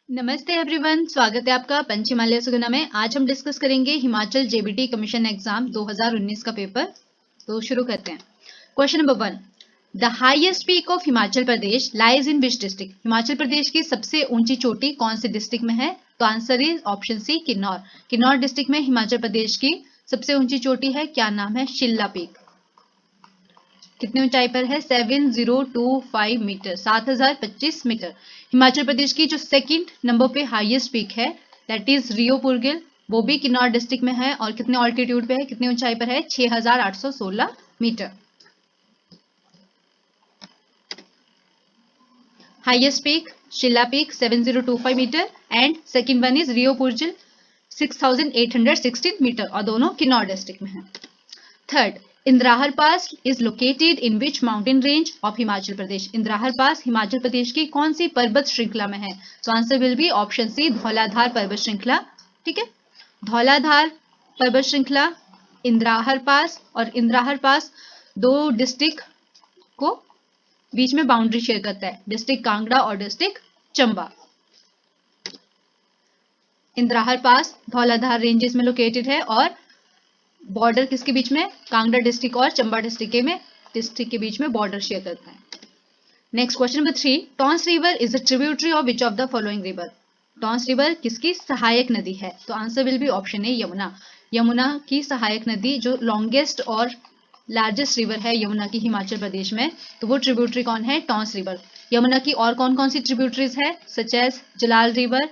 नमस्ते एवरीवन, स्वागत है आपका पंचहिमालय सुगुना में। आज हम डिस्कस करेंगे हिमाचल जेबीटी कमीशन एग्जाम 2019 का पेपर। तो शुरू करते हैं। Question number 1, the highest peak of Himachal Pradesh lies in which district? Himachal Pradesh की सबसे ऊंची चोटी कौन से डिस्ट्रिक्ट में है? तो answer is option C, Kinnaur. Kinnaur district में हिमाचल प्रदेश की सबसे ऊंची चोटी है। क्या नाम है? शिल्ला पीक। कितनी ऊंचाई पर है? 7025 मीटर, 7025 मीटर। हिमाचल प्रदेश की जो सेकंड नंबर पे हाईएस्ट पीक है दैट इज रियो पुरगिल, वो भी किन्नौर डिस्ट्रिक्ट में है। और कितने ऑल्टीट्यूड पे है, कितनी ऊंचाई पर है? 6816 metre. Highest peak Shila peak 7025 metre and second one is Reo Purgyil 6816 metre, और दोनों किन्नौर डिस्ट्रिक्ट में है। Third, Indrahar pass is located in which mountain range of Himachal Pradesh? Indrahar pass Himachal Pradesh की कौन सी पर्वत श्रृंखला में है? तो answer will be option C, Dhauladhar पर्वत श्रृंखला। ठीक है, धौलाधार पर्वत श्रृंखला, इंद्राहर पास। और इंद्राहर पास दो डिस्ट्रिक्ट को बीच में बाउंड्री शेयर करता है, डिस्ट्रिक्ट कांगड़ा और डिस्ट्रिक्ट चंबा। इंद्राहर पास धौलाधार रेंजेस में लोकेटेड है और बॉर्डर किसके बीच में? कांगड़ा डिस्ट्रिक्ट और चंबा डिस्ट्रिक्ट के बीच में बॉर्डर शेयर करता है। Next question number 3, Tons river is a tributary of which of the following river? Tons river किसकी सहायक नदी है? तो answer will be option A, Yamuna. Yamuna की सहायक नदी जो लॉन्गेस्ट और लार्जेस्ट रिवर है यमुना की हिमाचल प्रदेश में, तो वो ट्रिब्यूटरी कौन है? टॉन्स रिवर। यमुना की और कौन कौन सी ट्रिब्यूटरीज है? Such as Jalal river,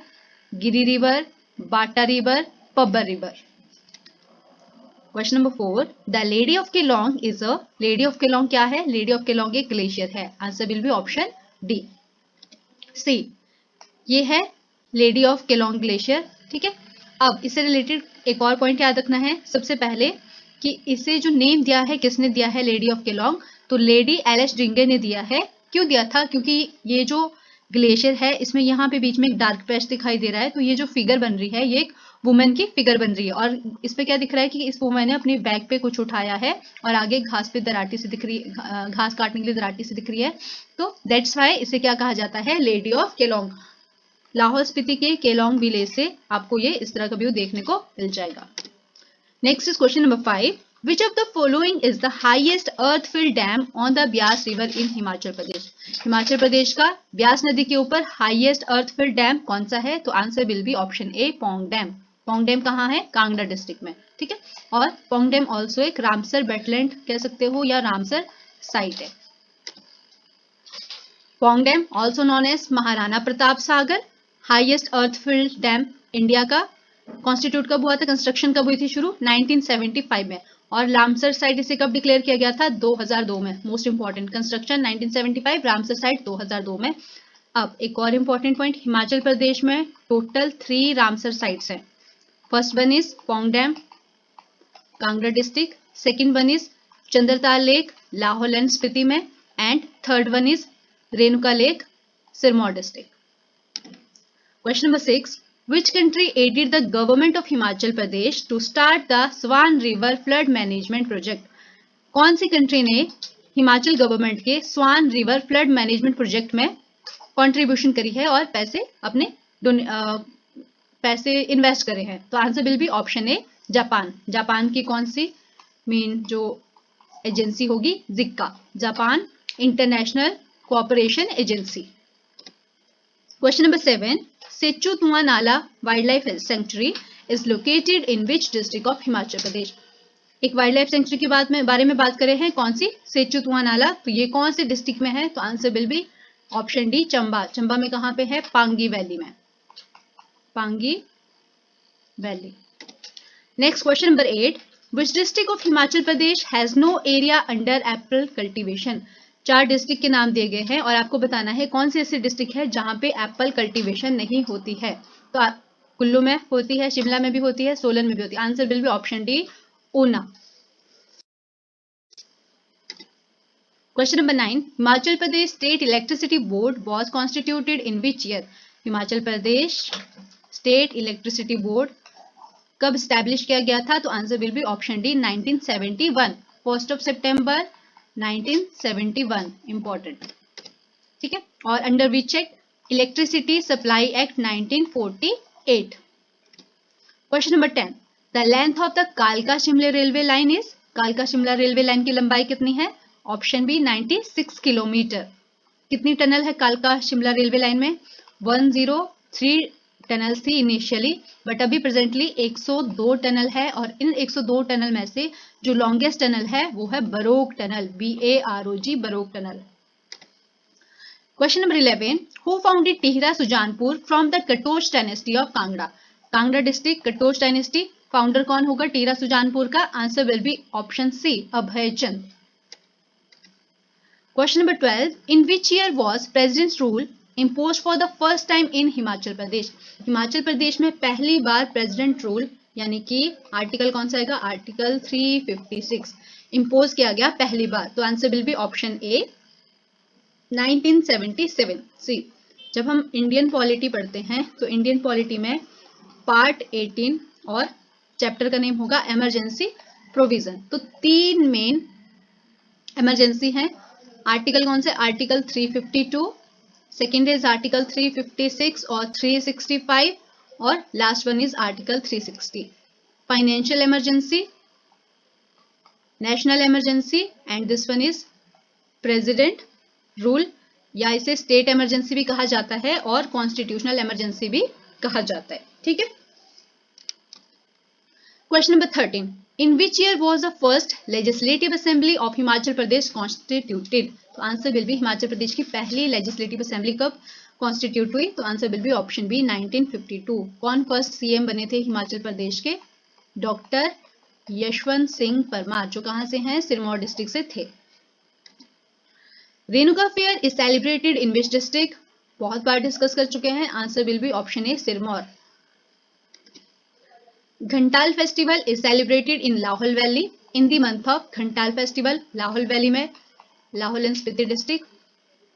Giri river, Bata river, Pabbar river. Question number 4, the lady of Keylong is a, lady of Keylong क्या है? लेडी ऑफ केलोंग एक ग्लेशियर है। Answer will be option D, C, ये है लेडी ऑफ केलोंग ग्लेशियर। ठीक है, अब इससे रिलेटेड एक और पॉइंट याद रखना है सबसे पहले कि इसे जो नेम दिया है किसने दिया है लेडी ऑफ केलोंग? तो लेडी एलिस ड्रिंगर ने दिया है। क्यों दिया था? क्योंकि ये जो ग्लेशियर है इसमें यहाँ पे बीच में एक डार्क पैच दिखाई दे रहा है, तो ये जो फिगर बन रही है ये एक वुमेन की फिगर बन रही है। और इस पे क्या दिख रहा है कि इस वुमेन ने अपने बैक पे कुछ उठाया है और आगे घास पे दराटी से दिख रही है, घास काटने के लिए दराटी से दिख रही है। तो दैट्स वाई इसे क्या कहा जाता है? Lady of Keylong. लाहौल स्पीति के केलोंग विलेज से आपको ये इस तरह का व्यू देखने को मिल जाएगा। Next is question number 5, which of the following is the highest earthfill dam on the Beas river in Himachal Pradesh? Himachal Pradesh का ब्यास नदी के ऊपर हाईएस्ट अर्थफिल्ड डैम कौन सा है? तो answer will be option A, Pong dam. Pong dam कहाँ है? कांगड़ा डिस्ट्रिक्ट में। ठीक है, और पौंग डैम ऑल्सो एक रामसर वेटलैंड कह सकते हो या रामसर साइट है। Pong dam also known as Maharana Pratap Sagar, highest earthfill dam India का। कॉन्स्टिट्यूट कब हुआ था, कंस्ट्रक्शन कब हुई थी शुरू? 1975 में। और रामसर साइट इसे कब डिक्लेयर किया गया था? 2002 में। Most important, construction 1975, Ramsar site 2002 में। अब एक और इंपॉर्टेंट पॉइंट, हिमाचल प्रदेश में टोटल 3 रामसर साइट्स हैं। First one is Pong dam, Kangra district. Second one is Chandratal lake, Lahaul and Spiti में। And third one is Renuka lake, Sirmaur district. Question number 6, which country aided the government of Himachal Pradesh to start the Swan River flood management project? कौन सी country ने Himachal government के Swan river flood management project में contribution करी है और पैसे invest करे हैं? तो answer will be option A, Japan. Japan की कौन सी मेन जो एजेंसी होगी? JICA, Japan international cooperation agency. Question number 7, Sechu Tuan Nala wildlife sanctuary is located in which district of Himachal Pradesh? एक वाइल्ड लाइफ सेंचुरी के बारे में बात कर रहे हैं, कौन सी? सेचू-तुआ नाला। तो ये कौन से डिस्ट्रिक्ट में है? तो answer will be option D, Chamba. Chamba में कहां पे है? पांगी वैली में, Pangi valley. Next question number 8, which district of Himachal Pradesh has no area under apple cultivation? 4 district के नाम दिए गए हैं और आपको बताना है कौन सी ऐसी डिस्ट्रिक्ट है जहां पे एप्पल कल्टीवेशन नहीं होती है। तो कुल्लू में होती है, शिमला में भी होती है, सोलन में भी होती है। Answer will be option D, Una. Question number 9, Himachal Pradesh state electricity board was constituted in which year? Himachal Pradesh state electricity board कब स्टैब्लिश किया गया था? तो answer will be option D, 1971, 1 September 1971। Important. ठीक है, और under which act? Electricity supply act 1948। Question number 10, the length of the कालका Shimla railway line is, कालका शिमला रेलवे लाइन की लंबाई कितनी है? Option B 96 kilometre. कितनी टनल है कालका शिमला रेलवे लाइन में? 103 टनल थी इनिशियली, बट अभी प्रेजेंटली 102 टनल है, और इन 102 टनल में से जो लॉन्गेस्ट टनल है वो है Barog tunnel, BAROG, Barog tunnel. Question number 11, who founded Tihra Sujanpur from the Katoch dynasty of Kangra? Kangra district Katoch dynasty, founder कौन होगा टिहरा सुजानपुर का? Answer will be option C, Abhay Chand. Question number 12, in which year was president's rule imposed for the first time in Himachal Pradesh? Himachal Pradesh में पहली बार president rule यानी कि article कौन सा आएगा? आर्टिकल 356 इम्पोज किया गया पहली बार, तो आंसर विल बी ऑप्शन ए 1977। सी, जब हम इंडियन पॉलिटी पढ़ते हैं तो इंडियन पॉलिटी में पार्ट 18 और चैप्टर का नेम होगा इमरजेंसी प्रोविजन। तो 3 मेन इमरजेंसी हैं। आर्टिकल कौन से? आर्टिकल 352, सेकेंड इज आर्टिकल 356 और 365, और last one is article 360। Financial emergency, national emergency, and this one is president rule, या इसे स्टेट इमरजेंसी भी कहा जाता है और कॉन्स्टिट्यूशनल इमरजेंसी भी कहा जाता है। ठीक है। Question number 13, in which year was the first legislative assembly of Himachal Pradesh constituted? तो answer will be, Himachal Pradesh की पहली लेजिस्लेटिव असेंबली कब कॉन्स्टिट्यूट हुई? तो answer will be option B 1952। कौन फर्स्ट सीएम बने थे हिमाचल प्रदेश के? डॉक्टर यशवंत सिंह परमार, जो कहां से हैं? सिरमौर डिस्ट्रिक्ट से थे। Renuka fair is celebrated in which district? बहुत बार डिस्कस कर चुके हैं, answer will be option A, Sirmaur. Ghantal festival is celebrated in Lahaul valley in the month of? Ghantal festival Lahaul valley में, लाहौल एंड स्पीति डिस्ट्रिक्ट,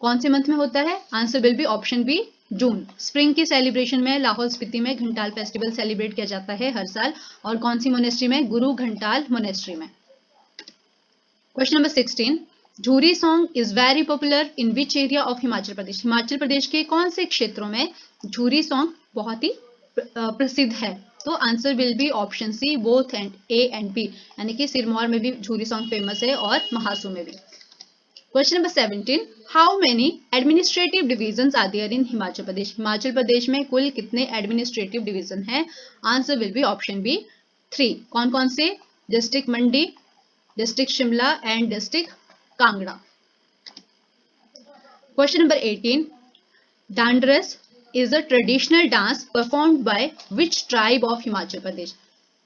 कौन से मंथ में होता है? Answer will be option B, June. Spring की सेलिब्रेशन में लाहौल स्पीति में घंटाल फेस्टिवल सेलिब्रेट किया जाता है हर साल, और कौन सी मोनेस्ट्री में? गुरु घंटाल मोनेस्ट्री में। Question number 16, Jhuri song is very popular in which area of Himachal Pradesh? Himachal Pradesh के कौन से क्षेत्रों में झूरी सॉन्ग बहुत ही प्रसिद्ध है? तो answer will be option C, both and A and B, यानी कि सिरमौर में भी झूरी सॉन्ग फेमस है और महासू में भी। Question number 17, how many administrative divisions are there in Himachal Pradesh? Himachal Pradesh में कुल कितने एडमिनिस्ट्रेटिव डिवीजन हैं? Answer will be option B 3। कौन कौन से? District Mandi, district Shimla and district Kangra. Question number 18, Dandras is a traditional dance performed by which tribe of Himachal Pradesh?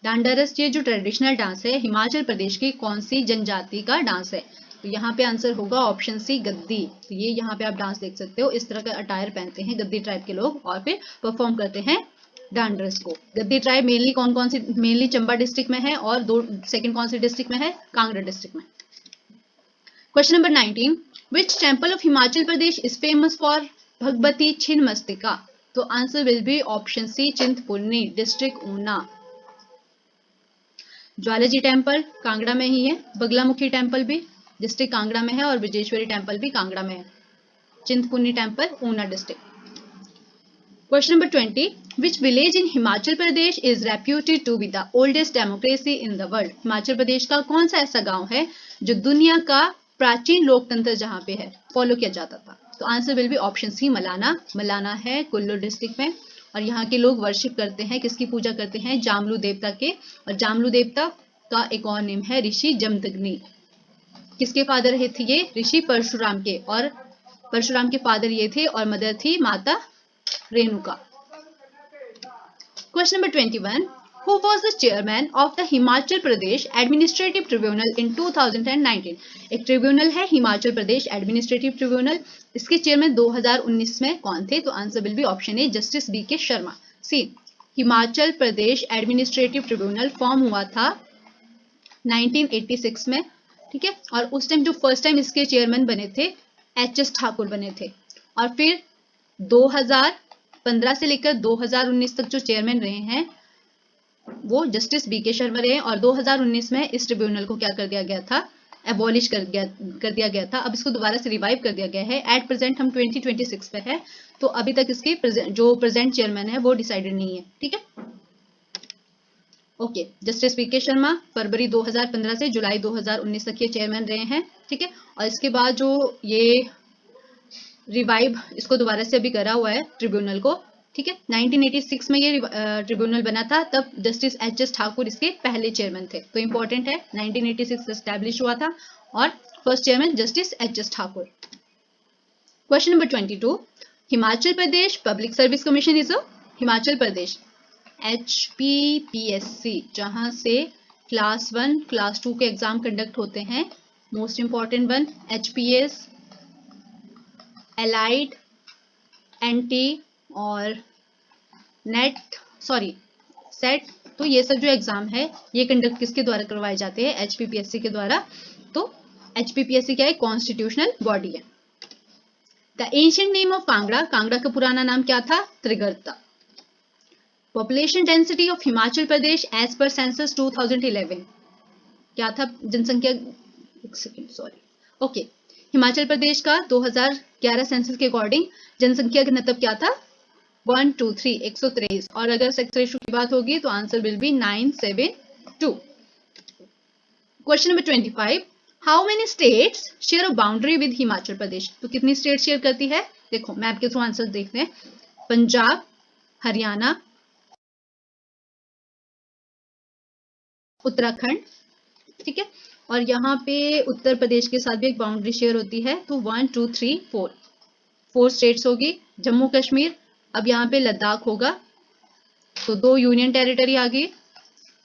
Dandras ये जो traditional dance है हिमाचल प्रदेश की कौन सी जनजाति का डांस है? तो यहाँ पे आंसर होगा ऑप्शन सी, गद्दी। तो ये यहाँ पे आप डांस देख सकते हो, इस तरह का अटायर पहनते हैं गद्दी ट्राइब के लोग और फिर परफॉर्म करते हैं डांडरस को। गद्दी ट्राइब मेनली कौन कौन सी? मेनली चंबा डिस्ट्रिक्ट में है, और सेकंड कौन सी डिस्ट्रिक्ट में है? कांगड़ा डिस्ट्रिक्ट में। Question number 19, which temple of Himachal Pradesh is famous for Bhagwati Chhinnamastika? तो answer will be option C, Chintpurni, district Una. Jwalaji temple Kangra में ही है, बगलामुखी टेम्पल भी डिस्ट्रिक्ट कांगड़ा में है, और विजेश्वरी टेम्पल भी कांगड़ा में है। Chintpurni temple Una district. Question number 20, which village in Himachal Pradesh is reputed to be the oldest democracy in the world? Himachal Pradesh का कौन सा ऐसा गांव है जो दुनिया का प्राचीन लोकतंत्र जहां पे है फॉलो किया जाता था? तो answer will be option C, Malana. Malana है कुल्लू डिस्ट्रिक्ट में, और यहाँ के लोग वर्शिप करते हैं, किसकी पूजा करते हैं? जामलू देवता के। और जामलू देवता का एक और नेम है ऋषि जमदग्नि। किसके फादर रहे थे ये? ऋषि परशुराम के, और परशुराम के फादर ये थे, और मदर थी माता Renuka. Question number 21, who was the chairman of the Himachal Pradesh administrative tribunal in 2019? एक ट्रिब्यूनल है हिमाचल प्रदेश एडमिनिस्ट्रेटिव ट्रिब्यूनल, इसके चेयरमैन 2019 में कौन थे? तो answer will be option A, justice BK Sharma. C, Himachal Pradesh administrative tribunal form हुआ था 1986 में, ठीक है, और उस टाइम जो फर्स्ट टाइम इसके चेयरमैन बने थे HS ठाकुर बने थे, और फिर 2015 से लेकर 2019 तक जो चेयरमैन रहे हैं वो जस्टिस BK शर्मा रहे, और 2019 में इस ट्रिब्यूनल को क्या कर दिया गया था? एबॉलिश कर दिया गया था, अब इसको दोबारा से रिवाइव कर दिया गया है। एट प्रेजेंट हम 2026 पे है, तो अभी तक इसके जो प्रेजेंट चेयरमैन है वो डिसाइडेड नहीं है, ठीक है। ओके, जस्टिस पीके शर्मा फरवरी 2015 से जुलाई 2019 तक ये चेयरमैन रहे हैं, ठीक है। और इसके बाद जो ये रिवाइव इसको दोबारा से अभी करा हुआ है ट्रिब्यूनल को, ठीक है। 1986 में ये ट्रिब्यूनल बना था, तब जस्टिस एच.एस. ठाकुर इसके पहले चेयरमैन थे, तो इंपॉर्टेंट है 1986 एस्टैब्लिश हुआ था और first chairman justice HS. Thakur. Question number 22, Himachal Pradesh public service commission is Himachal Pradesh HPPSC, जहां से क्लास 1 क्लास 2 के एग्जाम कंडक्ट होते हैं। Most important one HPS, allied, NT और सेट, तो ये सब जो एग्जाम है ये कंडक्ट किसके द्वारा करवाए जाते हैं? HPPSC के द्वारा। तो HPPSC क्या है? कॉन्स्टिट्यूशनल बॉडी है। The ancient name of Kangra, Kangra का पुराना नाम क्या था? Trigarta. Population density of Himachal Pradesh as per census 2011 क्या था? जनसंख्या, ओके, हिमाचल प्रदेश का 2011 सेंसस के अकॉर्डिंग जनसंख्या घनत्व क्या था? 123, 123। और अगर सेक्स रेशियो की बात होगी तो answer will be 972। Question number 25, how many states share a boundary with Himachal Pradesh? तो कितनी स्टेट शेयर करती है? देखो मैप के थ्रू आंसर देखते हैं। पंजाब, हरियाणा, उत्तराखंड, ठीक है। और यहाँ पे उत्तर प्रदेश के साथ भी एक बाउंड्री शेयर होती है, तो 1 2 3 4 स्टेट्स होगी। जम्मू कश्मीर, अब यहाँ पे लद्दाख होगा, तो 2 यूनियन टेरिटरी आ गई।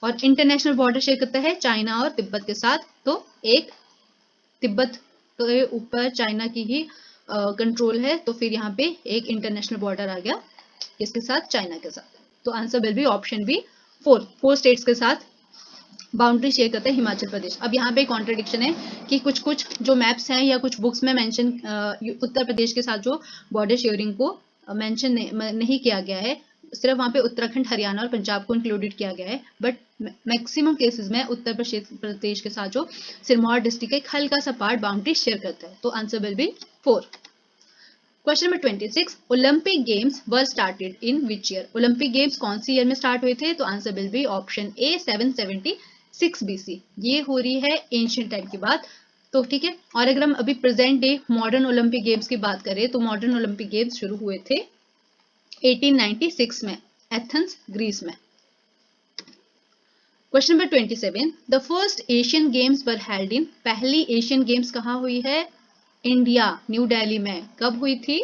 और इंटरनेशनल बॉर्डर शेयर करता है चाइना और तिब्बत के साथ, तो एक तिब्बत के ऊपर चाइना की ही कंट्रोल है, तो फिर यहाँ पे एक इंटरनेशनल बॉर्डर आ गया किसके साथ? चाइना के साथ। तो answer will be option B 4 states के साथ बाउंड्री शेयर करता है हिमाचल प्रदेश। अब यहाँ पे कॉन्ट्रडिक्शन है कि कुछ जो मैप्स हैं या कुछ बुक्स में मेंशन उत्तर प्रदेश के साथ जो बॉर्डर शेयरिंग को मेंशन नहीं किया गया है, सिर्फ वहाँ पे उत्तराखंड, हरियाणा और पंजाब को इंक्लूडेड किया गया है। बट मैक्सिमम केसेस में उत्तर प्रदेश के साथ जो सिरमौर डिस्ट्रिक्ट एक हल्का सा पार्ट बाउंड्री शेयर करता है, तो answer will B 4। Question number 26, Olympic games were started in which year? Olympic games कौन सी ईयर में स्टार्ट हुए थे? तो answer will be option A 776 BC। ये हो रही है एंशिएंट टाइम की बात, तो ठीक है। और अगर हम अभी present day modern Olympic games की बात करें, तो मॉडर्न ओलंपिक गेम्स शुरू हुए थे 1896 में एथेंस, ग्रीस में। Question number 27, the first Asian games were held in, पहली एशियन गेम्स कहाँ हुई है? इंडिया, न्यू दिल्ली में। कब हुई थी?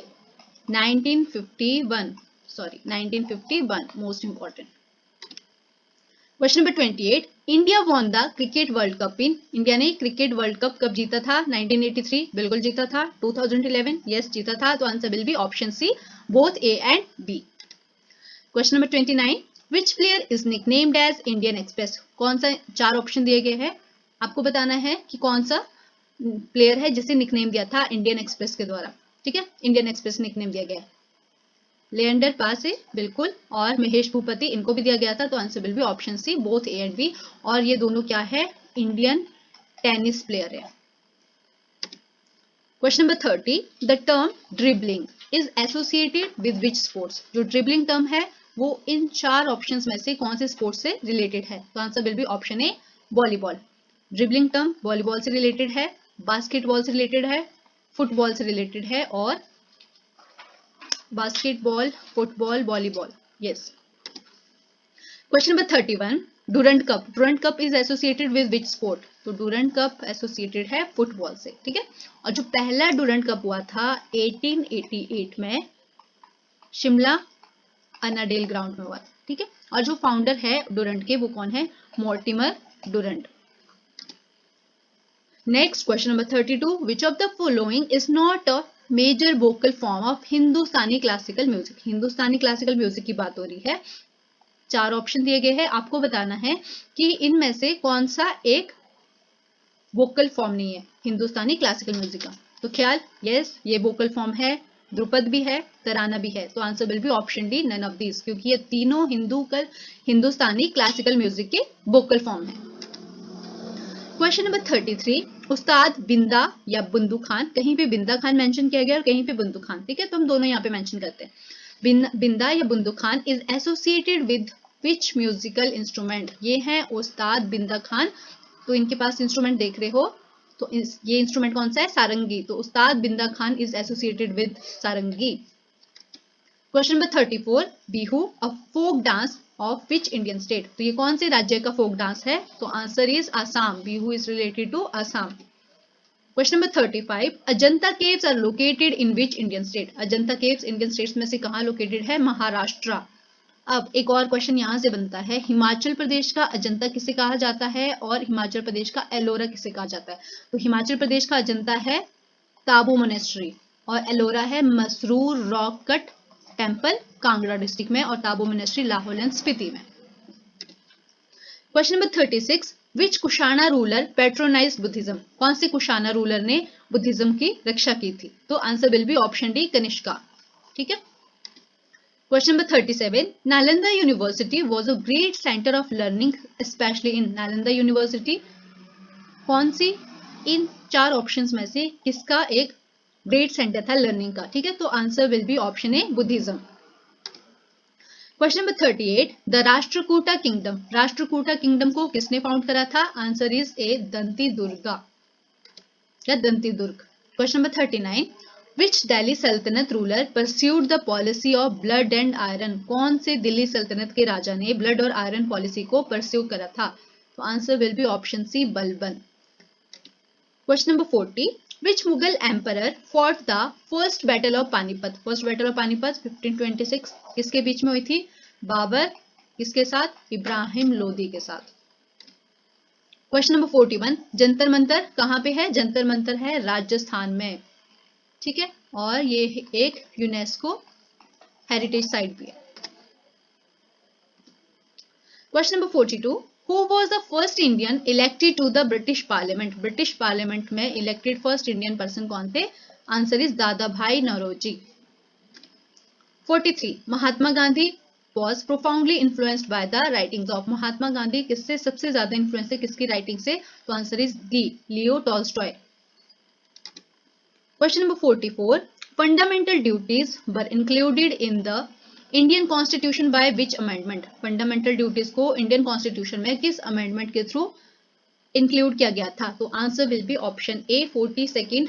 1951, most important. Question number 28, India won the cricket world cup in, India ने क्रिकेट वर्ल्ड कप कब जीता था? 1983, बिल्कुल जीता था। 2011, यस जीता था। तो answer will be option C, both A and B. Question number 29, which player is nicknamed as Indian Express? कौन सा, 4 ऑप्शन दिए गए हैं, आपको बताना है कि कौन सा प्लेयर है जिसे निकनेम दिया था इंडियन एक्सप्रेस के द्वारा, ठीक है। इंडियन एक्सप्रेस निकनेम दिया गया है। लिएंडर पास, बिल्कुल, और महेश भूपति, इनको भी दिया गया था। तो answer will be option C, both A and B. और ये दोनों क्या है? इंडियन टेनिस प्लेयर है। Question number 30, the term dribbling is associated with which sports? जो ड्रिबलिंग टर्म है वो इन 4 ऑप्शंस में से कौन से स्पोर्ट्स से रिलेटेड है? तो answer will be option A, volleyball. Dribbling term volleyball से रिलेटेड है, बास्केटबॉल से रिलेटेड है, फुटबॉल से रिलेटेड है, और basketball, football, volleyball, yes. Question number 31, Durand cup, Durand cup is associated with which sport? तो डूरंट कप एसोसिएटेड है football से, ठीक है। और जो पहला डूरंट कप हुआ था 1888 में शिमला अनाडेल ग्राउंड में हुआ था, ठीक है। और जो फाउंडर है डूरंट के, वो कौन है? Mortimer Durand. Next question number 32, which of the following is not a major vocal form of Hindustani classical music? Hindustani classical music की बात हो रही है, 4 ऑप्शन दिए गए हैं, आपको बताना है कि इनमें से कौन सा एक वोकल फॉर्म नहीं है हिंदुस्तानी क्लासिकल म्यूजिक का। तो ख्याल, यस, ये वोकल फॉर्म है, ध्रुपद भी है, तराना भी है। तो answer will be option D, none of this, क्योंकि ये तीनों हिंदुस्तानी क्लासिकल म्यूजिक के वोकल फॉर्म है। क्वेश्चन नंबर 33, उस्ताद बिंदा या बुंदू खान, कहीं पे बिंदा खान मेंशन किया गया और कहीं पे बुंदू खान, ठीक है, तो हम दोनों यहाँ पे मेंशन करते हैं। बिंदा या Bundu Khan is associated with which musical instrument, ये है उस्ताद बिंदा खान, तो इनके पास इंस्ट्रूमेंट देख रहे हो, तो ये इंस्ट्रूमेंट कौन सा है, सारंगी, तो Ustad Binda Khan is associated with sarangi. Question number 34, Bihu a folk dance of which Indian state, तो ये कौन से राज्य का फोक डांस है, तो answer is Assam, Bihu is related to Assam. Question number 35, Ajanta caves are located in which Indian state, Ajanta caves Indian states में से कहाँ लोकेटेड है, महाराष्ट्र। अब एक और क्वेश्चन यहाँ से बनता है, हिमाचल प्रदेश का अजंता किसे कहा जाता है और हिमाचल प्रदेश का एलोरा किसे कहा जाता है, तो हिमाचल प्रदेश का अजंता है ताबू मोनेस्ट्री और एलोरा है Masroor rock cut temple Kangra district में और ताबू मोनेस्ट्री लाहौल एंड स्पीति में। क्वेश्चन नंबर 36, विच कुशाना रूलर पेट्रोनाइज्ड बुद्धिज्म, कौन से कुशाना रूलर ने बुद्धिज्म की रक्षा की थी, तो answer will be option D Kanishka, ठीक है। Question number 37, Nalanda university was a great centre of learning specially in, Nalanda university कौन सी इन चार ऑप्शंस में से किसका एक ग्रेट सेंटर था लर्निंग का, ठीक है, तो answer will be option A Buddhism. Question number 38, the Rashtrakuta kingdom, Rashtrakuta kingdom को किसने फाउंड करा था, answer is A Danti Durga या Danti Durg. Question number 39, which Delhi Sultanate ruler pursued the policy of blood and iron, कौन से दिल्ली सल्तनत के राजा ने ब्लड और आयरन पॉलिसी को परस्यू करा था, तो answer will be option C Balban. Question number 40, which Mughal emperor fought the first battle of Panipat, first battle of Panipat 1526 किसके बीच में हुई थी, बाबर किसके साथ, इब्राहिम लोदी के साथ। क्वेश्चन नंबर 41, जंतर मंतर कहाँ पे है, जंतर मंतर है राजस्थान में, ठीक है, और ये एक यूनेस्को हेरिटेज साइट भी है। Question number 42, Who was the first Indian elected to the British Parliament? British parliament में इलेक्टेड फर्स्ट इंडियन पर्सन कौन थे, आंसर इज दादा भाई Naoroji. 43, Mahatma Gandhi was profoundly influenced by the writings of, Mahatma Gandhi किससे सबसे ज्यादा इन्फ्लुएंस है, किसकी राइटिंग से, तो answer is D Leo Tolstoy. Question number 44, fundamental duties were included in the Indian constitution by which amendment, fundamental duties को इंडियन कॉन्स्टिट्यूशन में किस अमेंडमेंट के थ्रू इंक्लूड किया गया था, तो answer will be option A 42nd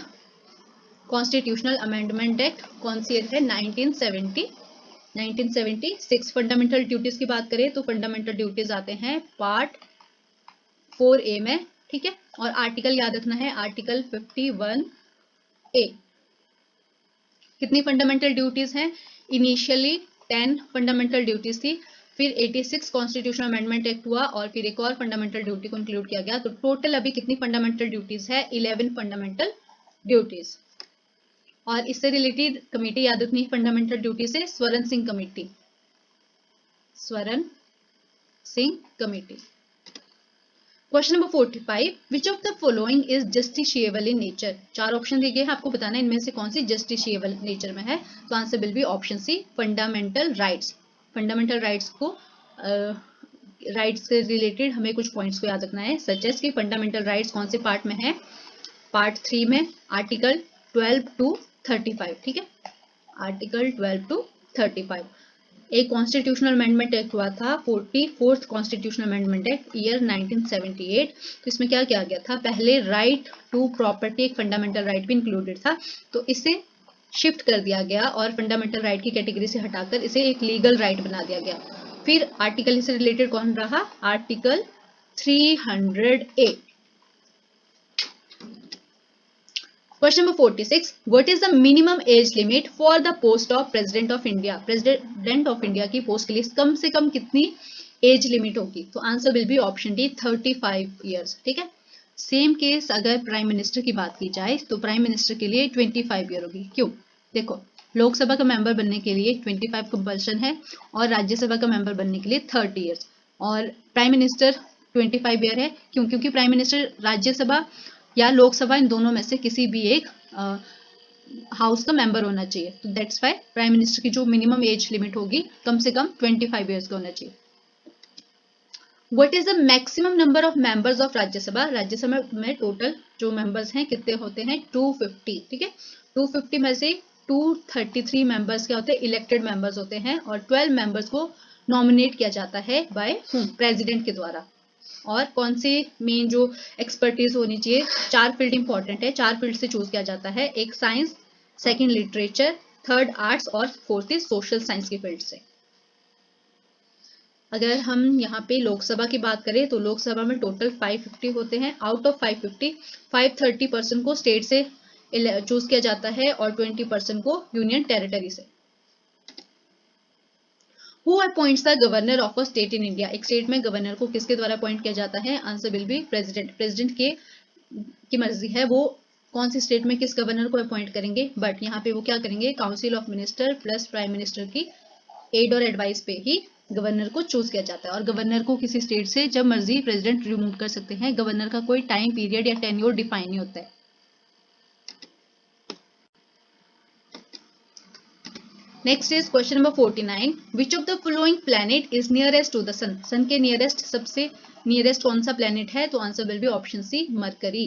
constitutional amendment act, कौन सी है 1976। फंडामेंटल ड्यूटीज की बात करें तो फंडामेंटल ड्यूटीज आते हैं पार्ट 4A में, ठीक है, और आर्टिकल याद रखना है आर्टिकल 51A। कितनी फंडामेंटल ड्यूटीज हैं, इनिशियली 10 फंडामेंटल ड्यूटीज थी, फिर 86 कॉन्स्टिट्यूशनल अमेंडमेंट एक्ट हुआ और फिर एक और फंडामेंटल ड्यूटी को इंक्लूड किया गया, तो टोटल अभी कितनी फंडामेंटल ड्यूटीज है, 11 फंडामेंटल ड्यूटीज। और इससे रिलेटेड कमेटी याद रखनी है फंडामेंटल ड्यूटी से, स्वर्ण सिंह कमेटी, स्वर्ण Singh committee. Question number 45, which of the following is justiciable in nature, चार ऑप्शन दिए गए हैं, आपको बताना है इनमें से कौन सी जस्टिशिएबल नेचर में है, तो answer will be option C fundamental rights. Fundamental rights को राइट्स से रिलेटेड हमें कुछ पॉइंट्स को याद रखना है, सच एज कि फंडामेंटल राइट्स कौन से पार्ट में है, पार्ट 3 में आर्टिकल 12 to 35, ठीक है, आर्टिकल 12 to 35। एक कॉन्स्टिट्यूशनल अमेंडमेंट एक्ट हुआ था 44th constitutional amendment act year 1978, तो इसमें क्या किया गया था, पहले राइट टू प्रॉपर्टी एक फंडामेंटल राइट भी इंक्लूडेड था, तो इसे शिफ्ट कर दिया गया और फंडामेंटल राइट की कैटेगरी से हटाकर इसे एक लीगल राइट बना दिया गया। फिर आर्टिकल से रिलेटेड कौन रहा, article 300A। Question number 46, what is the minimum age limit for the post of president of India, president of India की पोस्ट के लिए कम से कम कितनी एज लिमिट होगी, तो answer will be option D 35 years, ठीक है। सेम केस अगर प्राइम मिनिस्टर की बात की जाए तो प्राइम मिनिस्टर के लिए 25 ईयर होगी, क्यों, देखो लोकसभा का मेंबर बनने के लिए 25 कंपल्शन है और राज्यसभा का मेंबर बनने के लिए 30 ईयर्स, और प्राइम मिनिस्टर 25 ईयर है, क्यों, क्योंकि प्राइम मिनिस्टर राज्यसभा या लोकसभा इन दोनों में से किसी भी एक हाउस का मेंबर होना चाहिए, तो दैट्स वाई प्राइम मिनिस्टर की जो मिनिमम एज लिमिट होगी कम से कम 25 ईयर्स का होना चाहिए। What is the maximum number of members of Rajya Sabha? Rajya Sabha में टोटल जो मेंबर्स हैं कितने होते हैं? 250, ठीक है। 250 में से 233 मेंबर्स क्या होते हैं? इलेक्टेड मेंबर्स होते हैं, और 12 मेंबर्स को नॉमिनेट किया जाता है बाय प्रेसिडेंट के द्वारा। और कौन सी मेन जो एक्सपर्टीज होनी चाहिए? 4 फील्ड इंपॉर्टेंट है, 4 फील्ड से चूज किया जाता है। एक science, second literature, third arts और फोर्थ इज सोशल साइंस की फील्ड से। अगर हम यहाँ पे लोकसभा की बात करें तो लोकसभा में टोटल 550 होते हैं। आउट ऑफ 550 530% को स्टेट से चूज किया जाता है और 20% को यूनियन टेरिटरी से। Who appoints the governor of a state in India? एक स्टेट में गवर्नर को किसके द्वारा अपॉइंट किया जाता है? Answer will B president. President की मर्जी है वो कौन सी स्टेट में किस गवर्नर को अपॉइंट करेंगे, बट यहाँ पे वो क्या करेंगे? Council of minister plus prime minister की एड और एडवाइस पे ही गवर्नर को चूज किया जाता है। और गवर्नर को किसी स्टेट से जब मर्जी प्रेसिडेंट रिमूव कर सकते हैं। गवर्नर का कोई टाइम पीरियड या टेन्योर डिफाइन नहीं होता है। Next is question number 49। Which of the following planet is nearest to the sun? Sun के नियरेस्ट, सबसे नियरेस्ट कौन सा प्लैनेट है? तो answer will be option C, Mercury.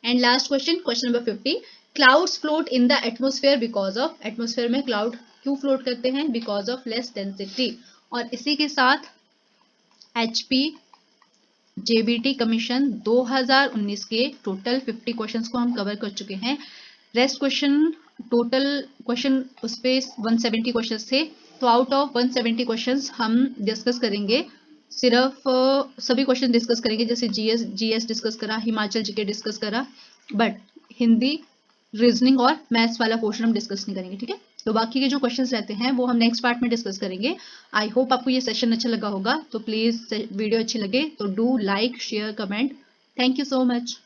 And last question, question number 50। Clouds float in the atmosphere because of? Atmosphere में cloud क्यों float करते हैं? Because of less density. और इसी के साथ HP JBT कमीशन 2019 के टोटल 50 क्वेश्चंस को हम कवर कर चुके हैं। रेस्ट क्वेश्चन, टोटल क्वेश्चन उस पे 170 क्वेश्चंस थे। तो आउट ऑफ 170 क्वेश्चंस हम डिस्कस करेंगे सिर्फ सभी क्वेश्चन डिस्कस करेंगे, जैसे जीएस डिस्कस करा, हिमाचल जीके डिस्कस करा, बट हिंदी, रीजनिंग और मैथ्स वाला पोर्शन हम डिस्कस नहीं करेंगे, ठीक है। तो बाकी के जो क्वेश्चंस रहते हैं वो हम नेक्स्ट पार्ट में डिस्कस करेंगे। आई होप आपको ये सेशन अच्छा लगा होगा। तो प्लीज वीडियो अच्छी लगे तो do like, share, comment. Thank you so much.